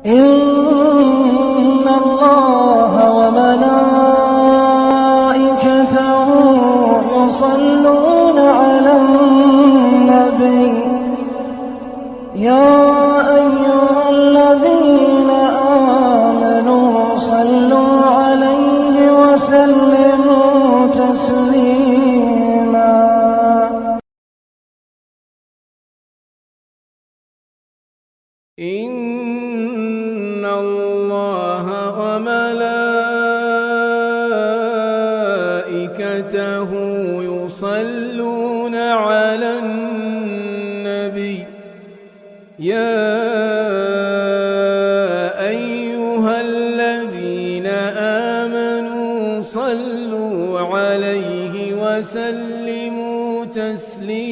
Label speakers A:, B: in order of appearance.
A: إن الله وملائكته يصلون على النبي يا أيها الذين آمنوا صلوا عليه وسلموا تسليما.
B: إن الله وملائكته يصلون على النبي يا أيها الذين آمنوا صلوا عليه وسلموا تسليما.